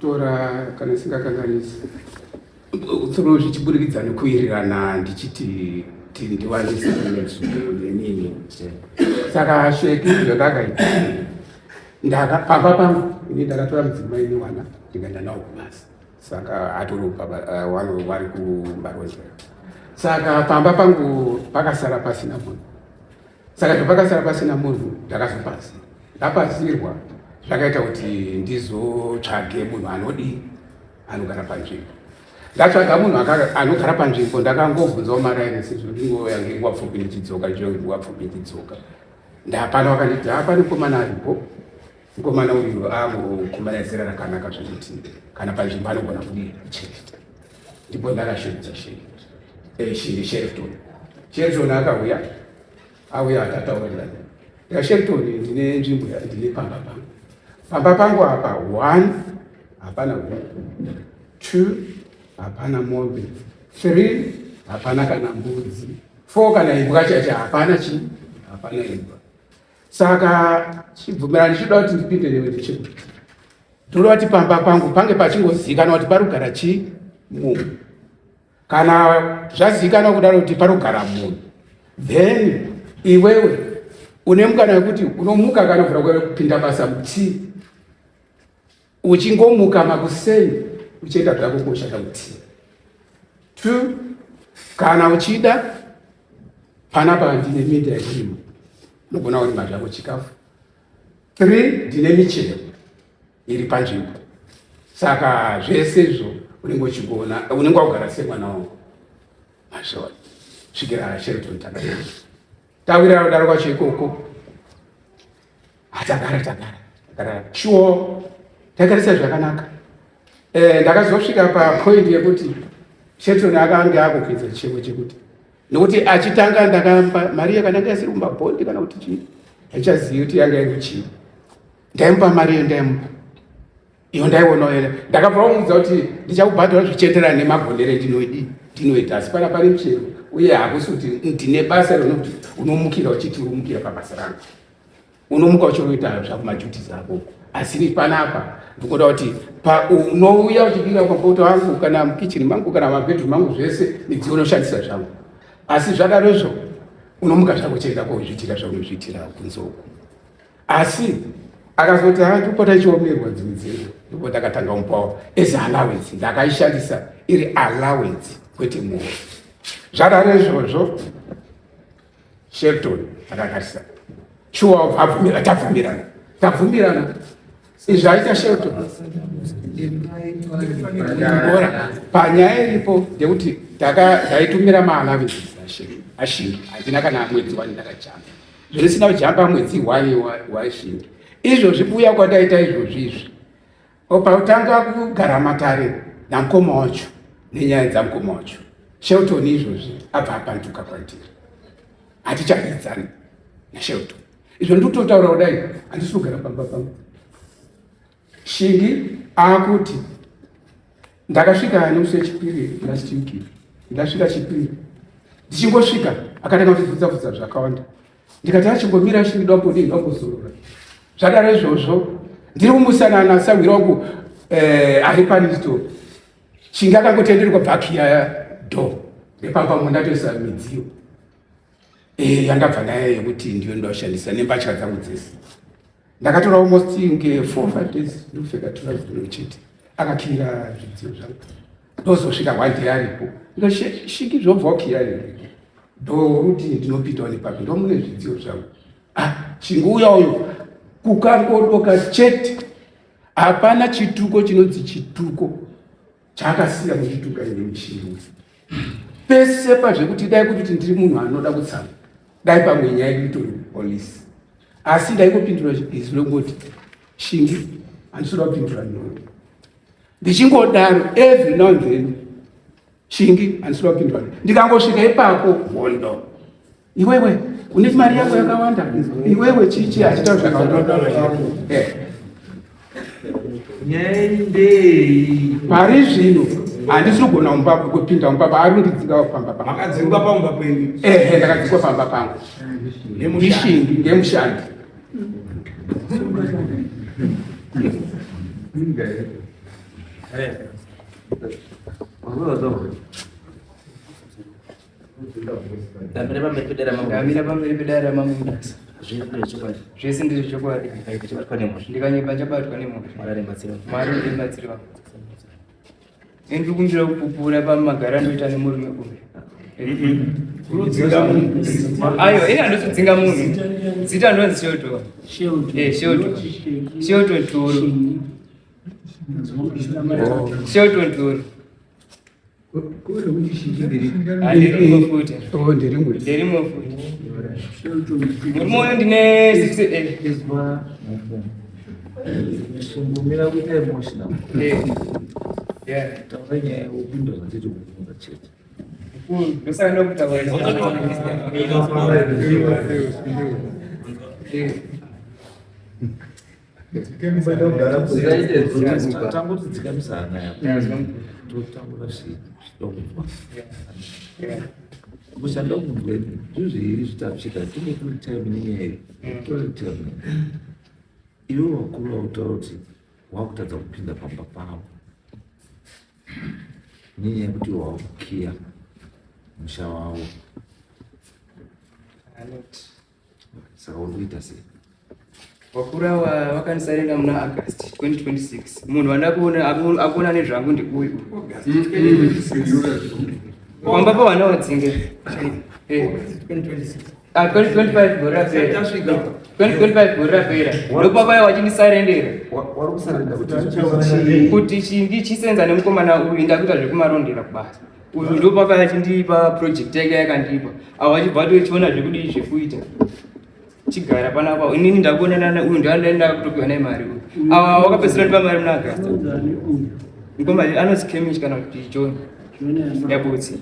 tora kana singakanganisi utsoro zvichiburikidza nekuwirirana ndichiti ndiwanise nenini. Saka sheki zvandakaita pamba pangu ini ndakatora mudzimai newana ndikaenda nawo kubasa, saka atori vari kuMarondera. Saka pamba pangu pakasara pasina munhu, saka zvapakasara pasina munhu ndakazopasi ndapasirwa zvakaita kuti ndizotsvage munhu anogara panzvimbo. Ndatsvaga munhu anogara panzvimbo, ndakangobvunzawo maraini sezvo ndingoya ngenguva pfupi ndichidzoka nguva pfupi ndidzoka. Ndapana wakanditi hapane mukomana aripo, mukomana uyu angokomana zera rakanaka zvokuti kana panzvimbo anogona kudichengeta. Ndipo ndakashandisa Sherifton auya akataurira Sherifton, ndine nzvimbo ndine pamba pangu apa 1 hapana huku, 2 hapana mombe, 3 hapana kana mbudzi, 4 kana imbwa chacha hapana imbwa. Saka chibvumirano chichida kuti ndipinde newe ndechekuti toda kuti pamba pangu pange pachingozikanwa kuti parikugara munhu. Kana zvazikanwa kudaro kuti parikugara munhu, then iwewe une mukana wekuti unomuka kana kuvhura kupinda basa mutii, uchingomuka makuseni uchienda zvako koshanda mutii. 2 kana uchida panapa ndine minda yekurima, unogona kurima zvako chikafu. 3 ndine michero iri panzvimbo. Saka zvese izvo unenge uchigona, unenge wakugara semwana wangu mazvona svikira Sherifton tawira kudaro kwacho ikoko. Takagara shuo tagarisa zvakanaka. Ndakazosvika papoint yekuti Sherifton akanga akupedza chivo chekuti nokuti achitanga ndakampa mari yakananga isiri kumabhondi kana kuti chii, haichazivi kuti yanga iri chii. Ndaimupa mari iyo, ndaimupa iyo, ndaionawo ere. Ndakabvamuudza kuti ndichakubhadhara zvichienderana nemagondere ndinoita, asi pana pane muchero uye hakusi kuti ndine basa rinokuti unomukira uchiti urumukira pabasa rangu, unomuka uchiroita zvako majutis ako. Asi panapa ndikuda kuti unouya uchibika kwamboto wangu kana mukicheni mangu kana mabhedroom mangu zvese midziyo unoshandisa zvangu, asi zvadarozvo unomuka zvako chienda kozviitira zvaunozviitira kunze uku. Asi akazoti ndipota chiomerwa dzimwe dzenyu, ndipo ndakatanga kumupawo as allowance. Ndakaishandisa iri allowance kwete muholo. Zvadaro izvozvo Sherifton akagarisa shuwa abvumira, tabvumirana izvi aita Sherifton. Panyaya iripo ndekuti ndaitumira maallowance ashingi, handina kana mwedzi 1 ndakajamba, zvirisina kujamba mwedzi 1 waShingi. Izvo zvibuya kwandaita izvozvizvi pautanga kugara matare namukoma wacho nenyaya dzamukoma wacho. Sherifton izvozvi abva apanduka kwandiri, hatichaedzani naSherifton. Izvo ndikutotaura kudai handisi kugara pamba pangu. Shingi akuti ndakasvika nemusi wechipiri last week, ndasvika chipiri, ndichingosvika akatanga kutibvunza zvakawanda. Ndikati achingomira Shingi ndambozorora. Zvadaro izvozvo ndiri kumusanana sangwira wangu ari panito. Shingi akangotenderwa bhakiya do nepamba ndatoisa midziyo yandabva naye yekuti ndiyo ndoshandisa nembatya dzangu dzese. Ndakatora almost 4-5 days ndikupfeka trouser chete, akakira zvidziyo zvangu. Ndozosvika 1 day aripo, Shingi zvobva wakira ndoruti ndinopindawo nepapi, ndomune zvidziyo zvangu. Shingi uya uyu kukangodoka chete, hapana chituko chinonzi chituko chaakasiya muchituka nemuchirungu. Pese pazvekuti dai kuti ndiri munhu anoda kutsama, dai pamwe nyaya itori polisi, asi dai kupindura izvi longoti Shingi handisida kupindura nyoyo. Ndichingodaro every now and then, Shingi handisida kupindura. Ndikangosvika ipapo hondo, iwewe une mari yako yakawanda, iwewe chichi achita zvakawanda. Pari zvino handisi kugona kupinda mumba, ari kundidzinga pamba pangu. Makadzingwa pamba kwenyu? Ndakadzingwa pamba pangu ndishingi Ndamira pamberi pedare ramamundasa zvese ndizvo chokwadi ndikanyeba chabatwa nemhosva Mwari ndibatsire wangu ndiri kumbira kupupura pamagara ndoita nemurume uyu ayo ina ndotodzinga munhu zita ndonzi Shelton Toro ndirimo futi murimoyo ndine ndosanga kushanda kumwe zvizviri zvitapishika tine time iwe wakuru wakutaura kuti wakutadza kupinda pamba pavo nenyaya yekuti wakukiya musha wavo saka uri kuita sei wakura wakanisarenga muna August 2026 munhu wandakuona akuona nezvangu ndikuyu kwamba pa wana wadzinge 2025 bora pera 2025 bora pera ndopapa wachindisairendera wari kusarenda kuti chingi chisenza nemukomana uyu ndakuita zvekumarondera kubasa uyu ndopapa achindipa project yake yakandipa awachibva tochiona zvekudii zvekuita chigara panapa inini ndakuonana uyu ndaenda kutopiwa naye mari uyu awa wakapedzisira ndipa mari muna August ngoma anonzi Kemish kana kuti John yabutsi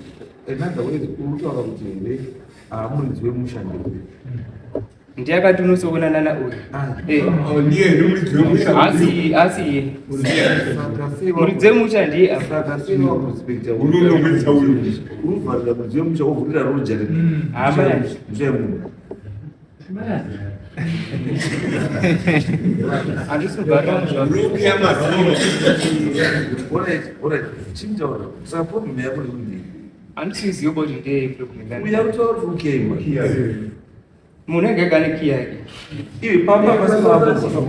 enanda wezi urutaura kuti here muridzi wemusha ndiyakati unosoonana nauyu asi iye muridzi wemusha ndiye unovarira muridzi wemusha wovhurira rojari musha yemunhu chimtaura saka problem yako nekudii handisizivi kuti ndeye problem uya kutaura kuti ukema munhu ega ega nekiy yake iwe pamba pasi papo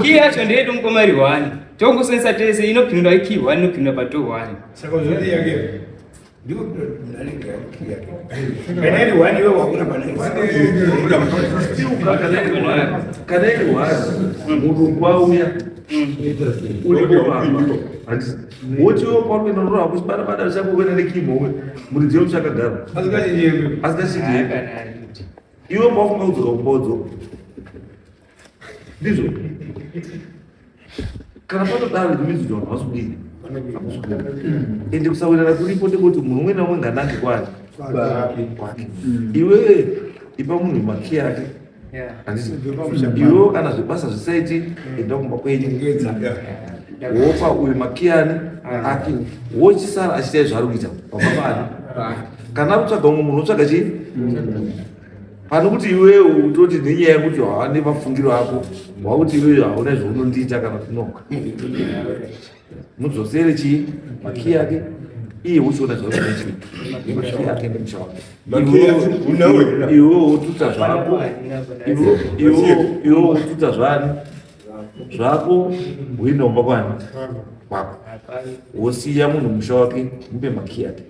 kiy yacho ndeyedu mukomari 1 tongosonesa tese inopindwa ikiy 1 inopindwa pato 1 saka zvoti yake ndiko munanenge yakiy yake kana iri 1 iwe wakuna kana iri 1 mulungu wauya wochiwo paunoenda noroa kuchibada chako kuenda nekimhowe muridzi wemuchakagara asikachiti iwe mafunga kudzoka kumbodzo ndizvo kana patodaro ndimidzidzo vanhu vasudii ende kusawirana kuripo ndekuti munhu umwe naumwe nganange kwake iwe ipa munhu makiy yake iwe kana zvebasa zvisaiti enda kumba kwenyu wopa uyu makiyani ake wochisara achitai zvaari kuita pamabani kana kutsvaga umwe munhu otsvaga chii pane kuti iwe utoti nenyaya yekuti hawane mafungiro ako wakuti iwe hauna zvaunondiita kana kunoka mudzosere chii makiy yake iye uchiona zvaamakiy yake nemusha wake iwe wotuta zvako iwe wotuta zvani zvako uinomba kwani kwako wosiya munhu musha wake mupe makiy yake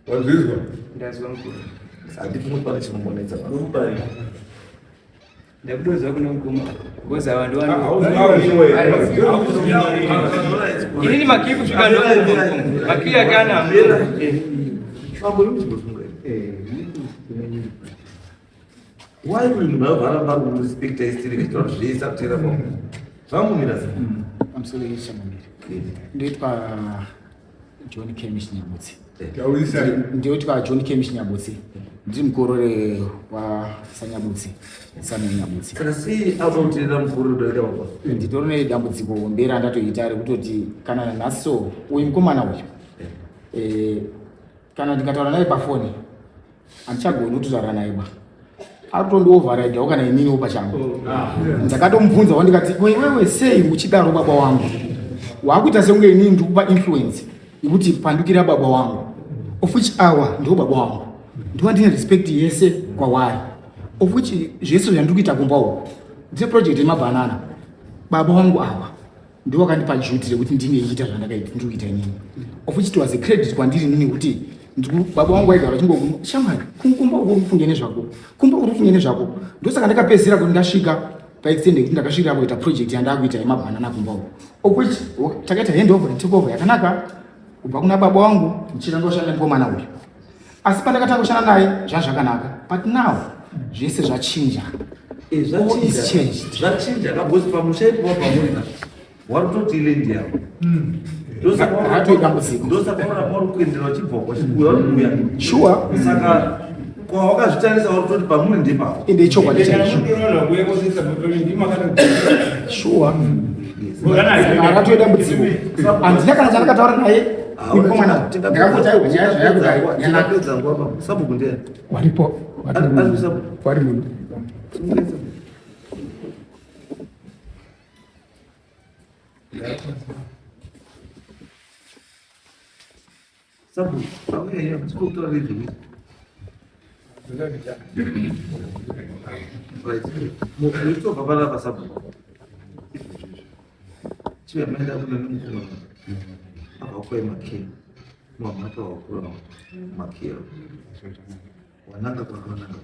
wazvizwa handifuni pana chinomonetsa ndakutoziva kuna mukoma koza vanhu inini makiy kusvika ndomukomo makiy yake ana why will you never have respect history vitaura zvese akutera pa zvamumira sei amsole shamamira ndoitwa John Kemish Nyabutsi ndoitwa John Kemish Nyabutsi ndiri mukorore wa Sanyabutsi Nyabutsi saka sei aunotirira mukorore udaita baba nditori nedambudziko mbera ndatoita rekutoti kana nhasi uyu mukomana uyu kana ndikataura naye pafoni handichagoni kutotaura naye ba akutondiovharidhawo kana ininiwo pachangu. Ndakatomubvunza wandikati wewe sei uchidaro baba wangu, wakuita sekunge inini ndikupa influence yekuti pandukira baba wangu, of which awa ndiwo baba wangu, ndiwa ndine respect yese kwavari, of which zvese zvandiri kuita kumba uko ndine project yemabhanana. Baba wangu awa ndiwo wakandipa duty rekuti ndineiita zvandakaita ndiri kuita inini, of which it was a credit kwandiri inini kuti baba wangu aigara chingoguma shamwari kumba uko mufunge nezvako, kumba uri kufunge nezvako. Ndosaka ndakapedzisira kuti ndasvika paextend kuti ndakasvika kuita project yandakuita yemabhanana kumba uko, of which takaita handover takeover yakanaka kubva kuna baba wangu ndichitanga kushanda nemukomana uyu. Asi pandakatanga kushanda naye zvakanaka, but now zvese zvachinja. Zvachinja kabosi pamushaipo pamuna warutoti ile ndiyawo ndosaka muri kuendera uchibva kwachikuya urikuya sure. Saka kwawakazvitarisa warutoti pamuri ndipapo ende chokwadi chaicho sure. Akatoenda dambudziko handina kana chandakataura naye mukomana ndakangotaiwa nyaya zvayakudai yanapedza nguva sabuku ndiye Waripo. Wari munhu. sabu auya kutora revhini muitobva panapa sabu chive maenda kune nemukomana avakwai makero mwamata wakura makero wananga kwakananga.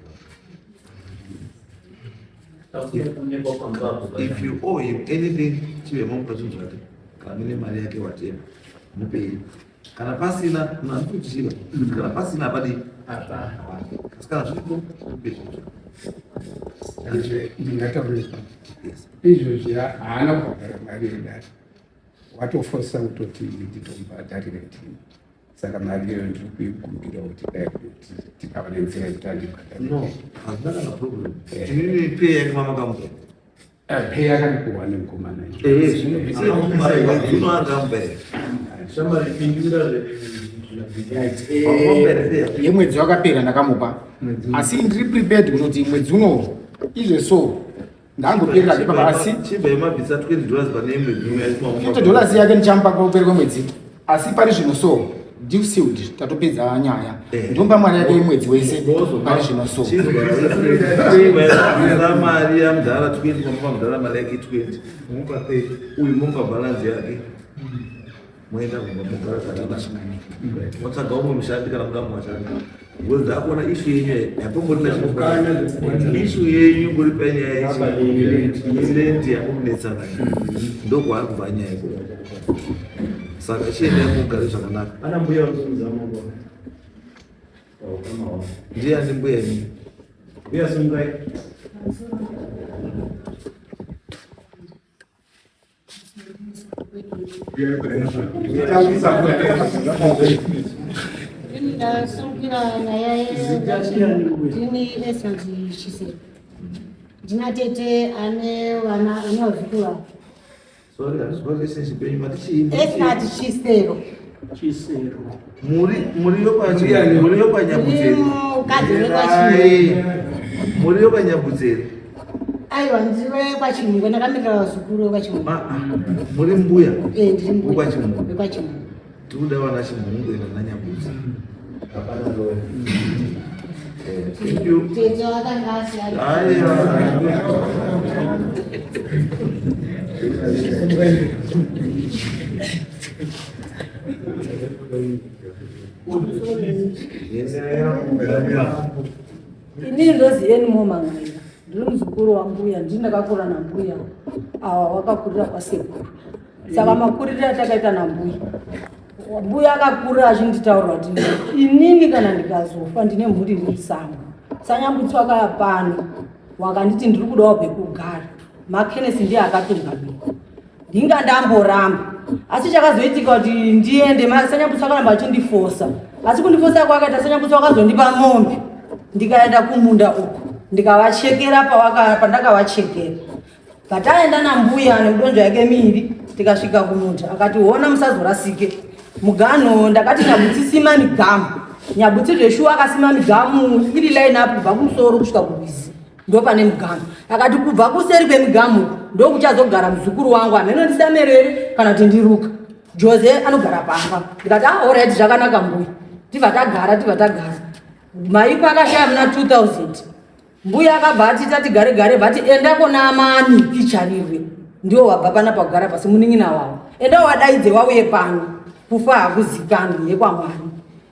If you owe him anything, chive mamukazvinzvati kamine mari yake watema mupei, kana pasina nakuchiva kana pasina apadi kana zviripo Ndingataurisa izvozvi haana kubhadhara mari yedare, watofosa kutoti nditombhadharire kuti saka mari iyoyo ndiri kuigumbira kuti dai kuti tikava nenzira yekuti andibhadharire. hazina kana problem. Tinini pay yake mama kamupa Pay yakandikuwa nemukomana yemwedzi wakapera ndakamupa, asi ndiri prepared kutoti mwedzi uno izve so ndangoperera ipapa, asi $20 yake ndichamupa kupera kwemwedzi, asi pari zvino so due sealed tatopedza nyaya, ndomba mari yake yemwedzi wese pari zvino so mari yamudhara 20 mamupa mudhara mari yake 20 mupa uyu mupa balance yake moenda kumugara kana motsaga umwe mushandi kana mudamu washandi ngozi ndakuona ishu yenyu yapomborina ishu yenyu muri penyaya irendi yakumunetsana ndokwaari kubva nyaya iko. Saka chienda mugare zvakanaka. Ana mbuya muzambo. Ndiani mbuya ni? Mbuya sungai. Ndinatete ane vana anozvikura. Sorry, relationship yenyu matichi. Esnati chisero. Muri yo panyabudzeri. Muri yo panyabudzeri. Aiwa ndiwe kwachimwe ndakamira vazukuru kwachimwe. Muri mbuya. Ndiri mbuya. Kwachimwe. Kwachimwe. Tuda wana chimungu ina nyabudzi. Hapana roho. Thank you. Tete wakangasi. Ini ndoziyeni momang'aira, ndiri muzukuru wambuya, ndakakura nambuya awa wakakurira kwasekuru. Saka makuriro atakaita nambuya, mbuya akakura achinditaurira kuti inini kana ndikazofa ndine mhuri iri musango, sanyambutswaka pano wakanditi ndiri kudawo pekugara, makenesi ndiye akatunga biko, ndinga ndamboramba. Asi chakazoitika kuti ndiende sanyambutswaka ramba achindifosa, asi kundifosa kwakaita sanyambutswa akazondipa mombe, ndikaenda kumunda uko ndikavachekera pandakavachekera. Pataenda nambuya nemudonzvo yake miri tikasvika kumunda, akati hona musazorasike mugano. Ndakati nyabutsi sima migamu, nyabutsi zveshuwa akasima migamu iri line up kubva kumusoro kusvika kurwizi. ndo pane mugamu. Akati kubva kuseri kwemugamu ndo kuchazogara muzukuru wangu anenondisamerere kana kuti ndiruka. Jose anogara pamba. Ndikati alright zvakanaka mbuya. Tibva tagara. Mai pakashaya muna 2000. Mbuya akabva atita tigare bati enda kona amani picharirwe. Ndio wabva pana pagara pasi munin'ina wawo. Enda wadaidze wauye pano. Kufa hakuzikanwi yekwa Mwari.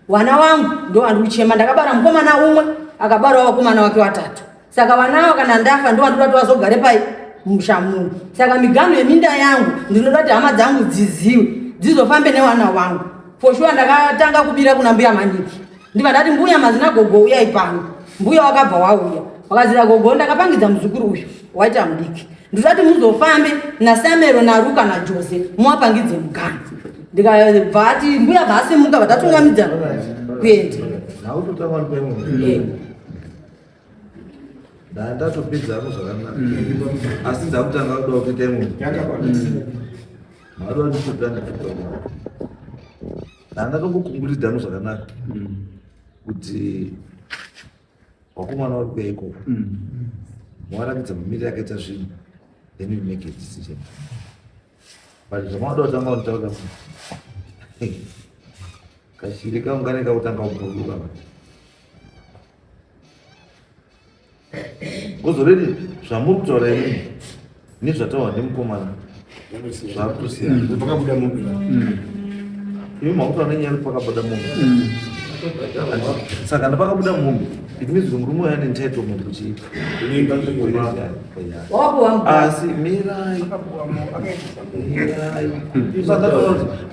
Wana wangu ndo andichema ndakabara mukomana umwe akabara vakomana wake 3. Saka vanawo kana ndafa ndo vandoda kuti vazogare pai mushamu. Saka migano yeminda yangu ndinoda kuti hama dzangu dziziwe dzizofambe newana wangu. For sure ndakatanga kubira kuna mbuya Maniki. Ndiva ndati mbuya mazina gogo uya ipano. Mbuya wakabva wauya. Wakazira gogo ndakapangidza muzukuru uyu waita mudiki. Ndizati muzofambe na Samero na Ruka na Jose muwapangidze mugano. Ndikabva ati mbuya vasimuka vatatungamidza kuenda. Nautotama mpemo. Ndatopedzapo zvakanaka. Asi ndakutanga kuda kuita munhu. Maro nditotanga kuita. Ndatongokunguridzamo zvakanaka. Kuti wakomana vari kuyaiko. Mwarakidza mumiri yakaita zvinhu. Then you make a decision. But zvamauda kutanga kutaura kashiri kaunganeka kutanga kuburuka kuzoredi zvamuri kutaura ini nezvataura nemukomana zvakutosiyana pakabuda mombe imi makutaura nenyaya pakabuda mombe saka ndapakabuda mombe it means kuti murume ane entitlement kuchiita asi mirai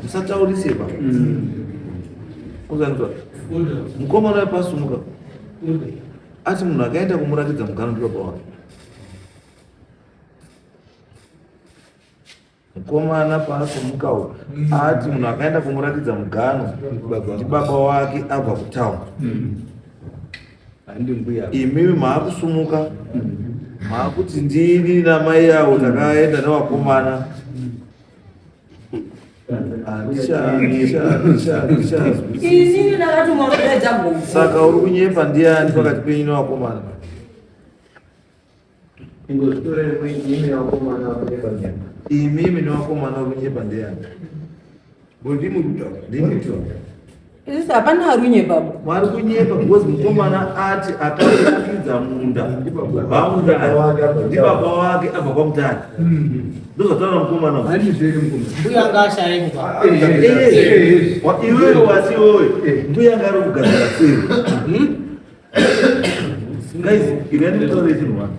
musatauriseba uzanzwa mukomana wepasumuka ati munhu akaenda kumurakidza mugano ndibaba wake mukomana paasumukawo ati munhu akaenda kumurakidza mugano ndibaba wake abva kutauni imimi maakusumuka maakuti ndini namai yavo takaenda nevakomana saka uri kunyepa ndiani pakati penyu nevakomana imimi nevakomana uri kunyepa ndiani Isi hapana harunye baba. Mwari kunyepa because mukomana ati akarakidza munda ndibaba wake abva kwamutani. Ndozvataura mukomana Mbuya ngashare kupa. iwewe wasi iwewe mbuya ngari kugadzira sei. Guys, irani mutaure chinhu wani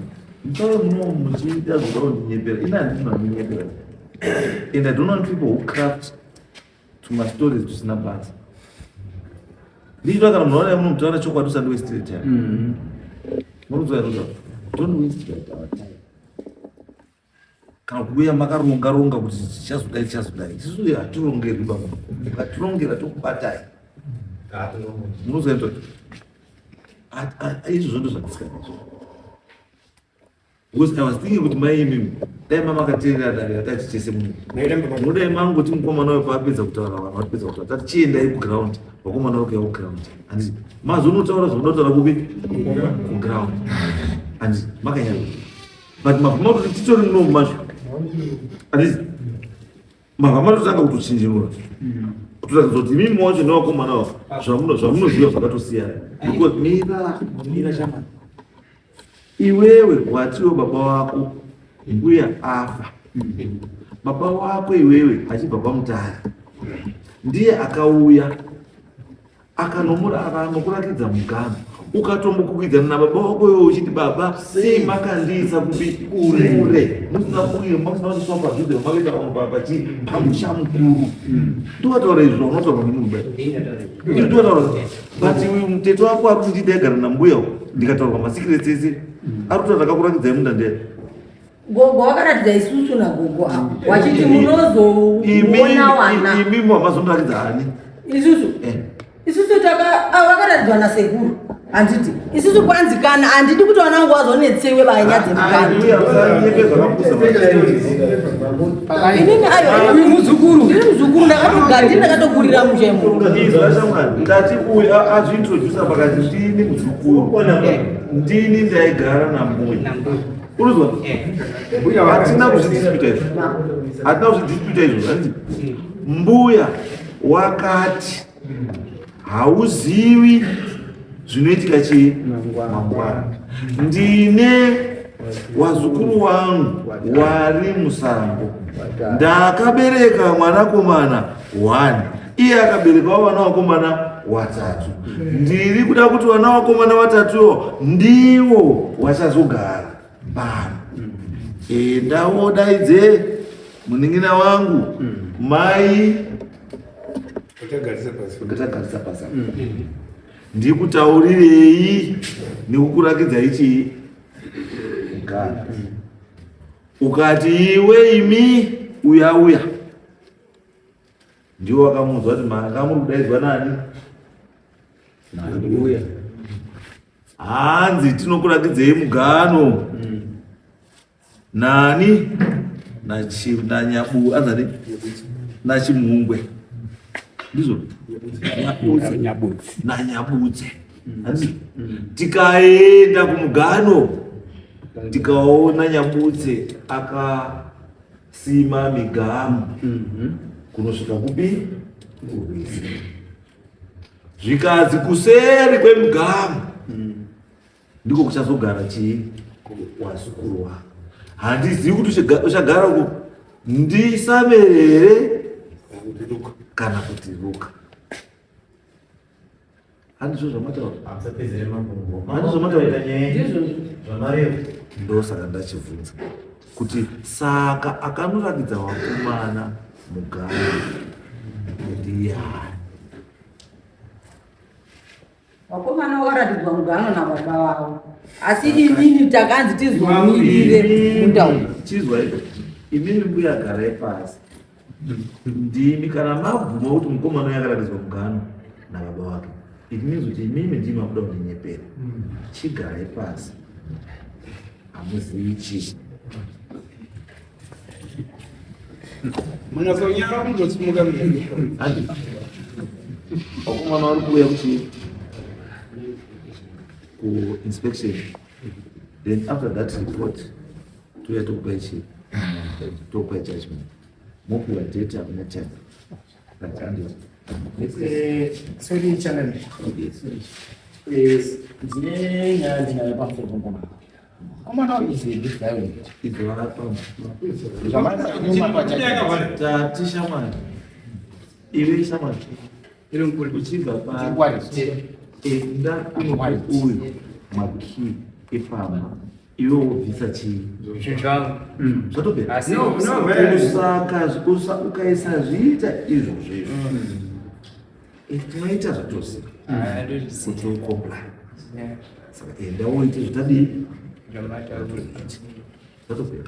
mutaure muno muchiita zvoda kundinyepera ina handina kundinyepera and I don't want people who craft to my stories tusina basa. Ndizva kana munhu waona munotaura chokwadi usandi waste your time. Munozwa don't waste your time. Kana kuuya makaronga kuti chichazodai isusu hatirongeri baba ngatirongera tokubatai munozwa izvozvo ndo zvandisikaizvo because I was thinking kuti mai imimi dai mama akateerera dare atachichese munhu munodai mangoti mukomana wapo apedza kutaura vanhu vatipedza kutaura tati chiendai kuground vakomana vake kuground handiti mazonotaura zvonoda kutaura kupi kuground handiti makanyanya but mavhuma kuti titori muno mumasho handiti mavhama totanga kutochinjinura kutoratidza kuti imimi wacho nevakomana vavo zvamunoziva zvakatosiyana because mira shamani iwewe watiwo baba wako mbuya afa baba wako iwewe achibva pamutare ndiye akauya akanokurakidza mugano ukatombokwikwidzana nababa wako iwewe uchiti baba sei makandisa kupi kure musina kuire makusina kutiswa pazvudze makaita vamwe baba chii pamusha mukuru ndowataura izvi zvaunotaura nemunhu bai ndowataura but mutete wako ari kuti ndidagara nambuya ndikataurwa masikireti ese ari kuti ndakakurakidzai munda ndee gogo wakaratidza isusu nagogo apo wachiti munozoona wana imimi wamazondorakidza hani isusu vakaratidzwa nasekuru handiti isusu kwanzikana handidi kuti vana vangu vazonetsewe vanya dzemukati inini ayo muzukuru ndiri muzukuru ndakatogara ndakatokurira muchemo izwa shamwari ndati uyu azviintrodusa pakati ndini muzukuru ndini ndaigara nambuya uruzwa hatina kuzvidisputa izvo hatina kuzvidisputa izvo hanzi mbuya wakati hauzivi zvinoitika chii mangwana ndine wazukuru wangu wari musango ndakabereka mwanakomana 1 iye akaberekawo vana vakomana 3 ndiri kuda kuti vana vakomana 3 ndivo vachazogara pano ndawodaidze munin'ina wangu mai ukatagarisa pasi ndikutaurirei nekukurakidzai chii mugana ukati iwe imi uya ndiwo wakamunzwa kuti makamuri kudaidzwa nani uya hanzi tinokurakidzei mugano nani nachimungwe ndizvo nanyabudze tikaenda kumugano tikaona nyabudze akasima migamu kunosvika kupi zvikazi kuseri kwemugamu ndiko kuchazogara chii wazukuru wako handizivi kuti uchagara uko ndisamerere kana kutiruka handizvo ndosaka ndachibvunza kuti saka akanorakidza vakomana mugano ndiyani vakomana vakaratidzwa mugano nababa vavo asi inini takanzi tizomirire mundau chizwa iko imini mbuya garai pasi ndimi kana mabvuma kuti mukomana yakaratidzwa mugano nababa wake it means kuti imimi ndimi makuda kundinyepera chigarai pasi hamuzivi chii munasonyara kundosimuka handi vakomana vari kuuya kuti ku-inspection then after that report touya tokupai chii tokupai judgment mokuwa date hakuna time Sorry, channel. Ndine nyaya ndinayo pamusoro pengoma. Komana is a big guy. tati shamwari iwe shamwari uchibva paenda uyu makii epamba iwe wobvisa chii zvatopera ukaisa zviita izvo zvezvo tinoita zvatoziva kuti ucomply saka enda woite zvitadii zvatopera.